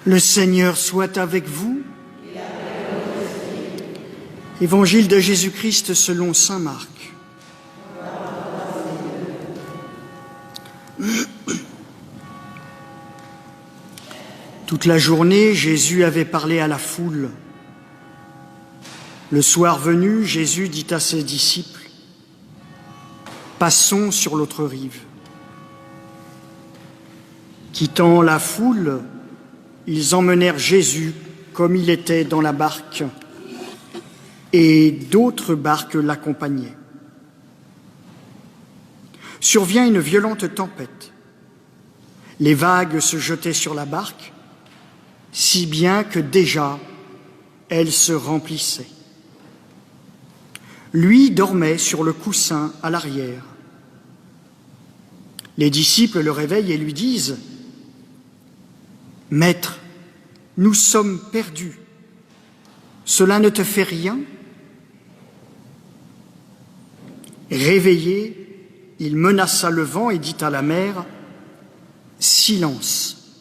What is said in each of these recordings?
Le Seigneur soit avec vous. Évangile de Jésus-Christ selon saint Marc. Toute la journée, Jésus avait parlé à la foule. Le soir venu, Jésus dit à ses disciples : « Passons sur l'autre rive. » Quittant la foule, ils emmenèrent Jésus comme il était dans la barque, et d'autres barques l'accompagnaient. Survient une violente tempête. Les vagues se jetaient sur la barque, si bien que déjà elle se remplissait. Lui dormait sur le coussin à l'arrière. Les disciples le réveillent et lui disent : « Maître, nous sommes perdus. Cela ne te fait rien ?» Réveillé, il menaça le vent et dit à la mer : « Silence,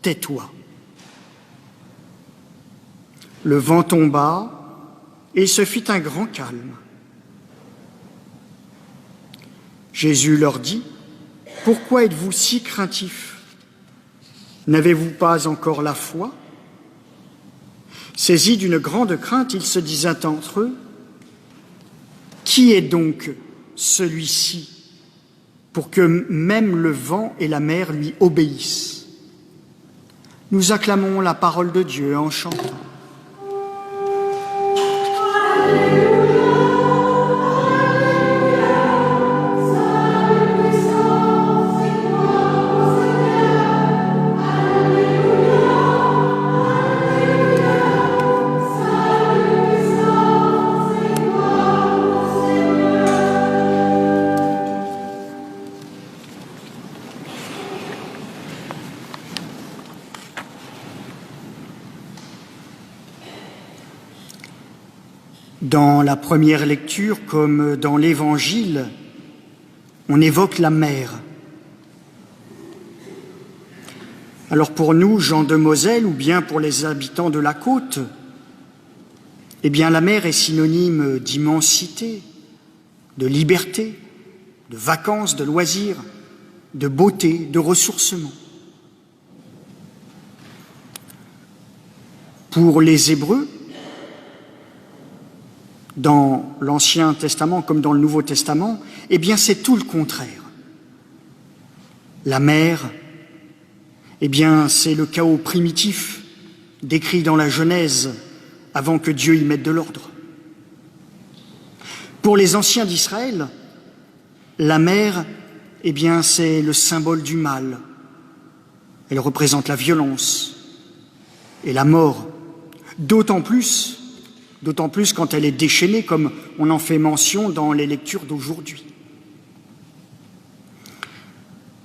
tais-toi. » Le vent tomba et il se fit un grand calme. Jésus leur dit : « Pourquoi êtes-vous si craintifs ? N'avez-vous pas encore la foi ?» Saisis d'une grande crainte, ils se disaient entre eux : « Qui est donc celui-ci pour que même le vent et la mer lui obéissent ?» Nous acclamons la parole de Dieu en chantant. Dans la première lecture, comme dans l'Évangile, on évoque la mer. Alors pour nous, gens de Moselle, ou bien pour les habitants de la côte, eh bien la mer est synonyme d'immensité, de liberté, de vacances, de loisirs, de beauté, de ressourcement. Pour les Hébreux, dans l'Ancien Testament comme dans le Nouveau Testament, eh bien c'est tout le contraire. La mer, eh bien c'est le chaos primitif décrit dans la Genèse avant que Dieu y mette de l'ordre. Pour les anciens d'Israël, la mer, eh bien c'est le symbole du mal. Elle représente la violence et la mort, d'autant plus quand elle est déchaînée, comme on en fait mention dans les lectures d'aujourd'hui.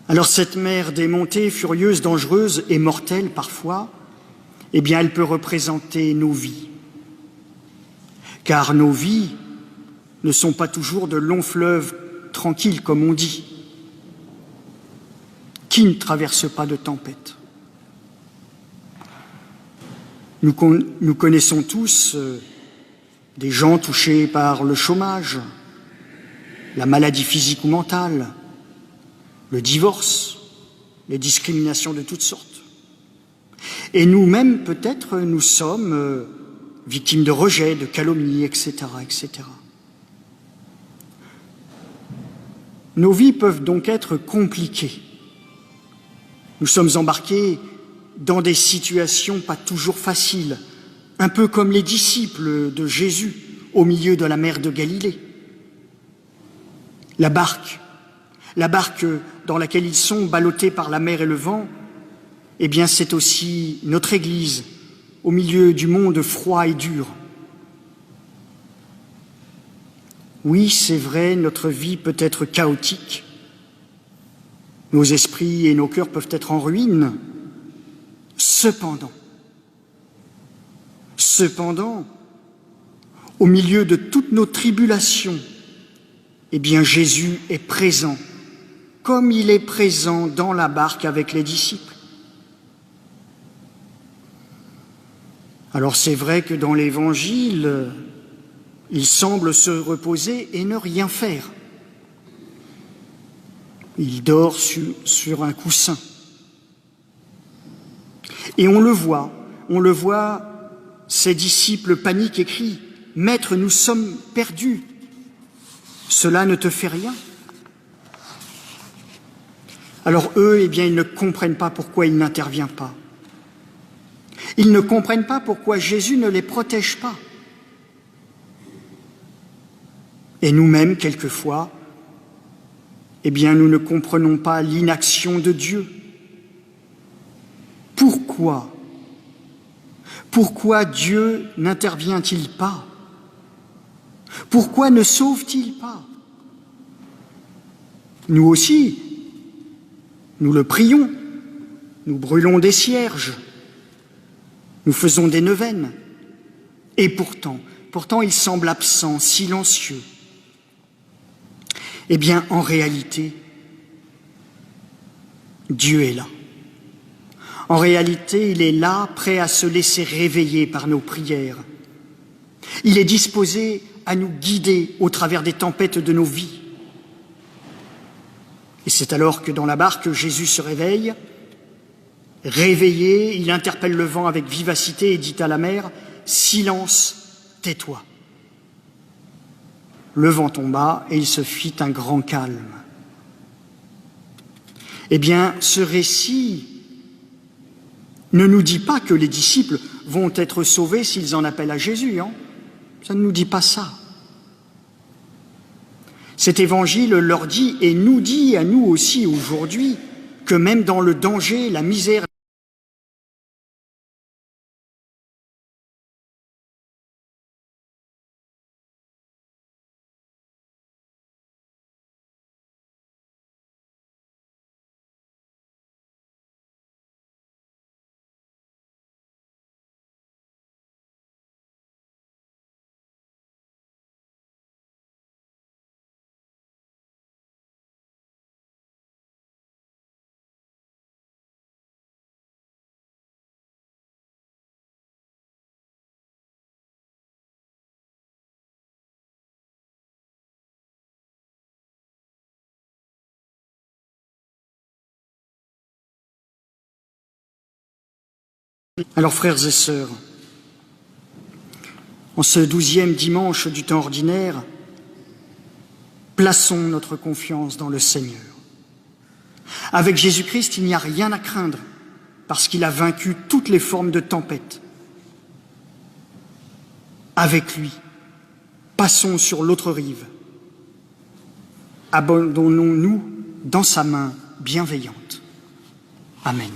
Alors cette mer démontée, furieuse, dangereuse et mortelle parfois, eh bien elle peut représenter nos vies. Car nos vies ne sont pas toujours de longs fleuves tranquilles, comme on dit. Qui ne traverse pas de tempête ? Nous connaissons tous des gens touchés par le chômage, la maladie physique ou mentale, le divorce, les discriminations de toutes sortes. Et nous-mêmes, peut-être, nous sommes victimes de rejet, de calomnies, etc., etc. Nos vies peuvent donc être compliquées. Nous sommes embarqués dans des situations pas toujours faciles, un peu comme les disciples de Jésus au milieu de la mer de Galilée. La barque dans laquelle ils sont, ballottés par la mer et le vent, eh bien c'est aussi notre Église au milieu du monde froid et dur. Oui, c'est vrai, notre vie peut être chaotique. Nos esprits et nos cœurs peuvent être en ruine. Cependant, au milieu de toutes nos tribulations, eh bien Jésus est présent, comme il est présent dans la barque avec les disciples. Alors c'est vrai que dans l'Évangile, il semble se reposer et ne rien faire. Il dort sur un coussin. Et on le voit, ses disciples paniquent et crient « Maître, nous sommes perdus, cela ne te fait rien ?» Alors eux, ils ne comprennent pas pourquoi il n'intervient pas. Ils ne comprennent pas pourquoi Jésus ne les protège pas. Et nous-mêmes, quelquefois, nous ne comprenons pas l'inaction de Dieu. Pourquoi Dieu n'intervient-il pas? Pourquoi ne sauve-t-il pas? Nous aussi, nous le prions, nous brûlons des cierges, nous faisons des neuvaines, et pourtant il semble absent, silencieux. En réalité, Dieu est là. En réalité, il est là, prêt à se laisser réveiller par nos prières. Il est disposé à nous guider au travers des tempêtes de nos vies. Et c'est alors que dans la barque, Jésus se réveille. Réveillé, il interpelle le vent avec vivacité et dit à la mer « Silence, tais-toi ». Le vent tomba et il se fit un grand calme. Ce récit ne nous dit pas que les disciples vont être sauvés s'ils en appellent à Jésus. Ça ne nous dit pas ça. Cet évangile leur dit et nous dit à nous aussi aujourd'hui que même dans le danger, la misère, Alors, frères et sœurs, en ce 12e dimanche du temps ordinaire, plaçons notre confiance dans le Seigneur. Avec Jésus-Christ, il n'y a rien à craindre, parce qu'il a vaincu toutes les formes de tempête. Avec lui, passons sur l'autre rive. Abandonnons-nous dans sa main bienveillante. Amen.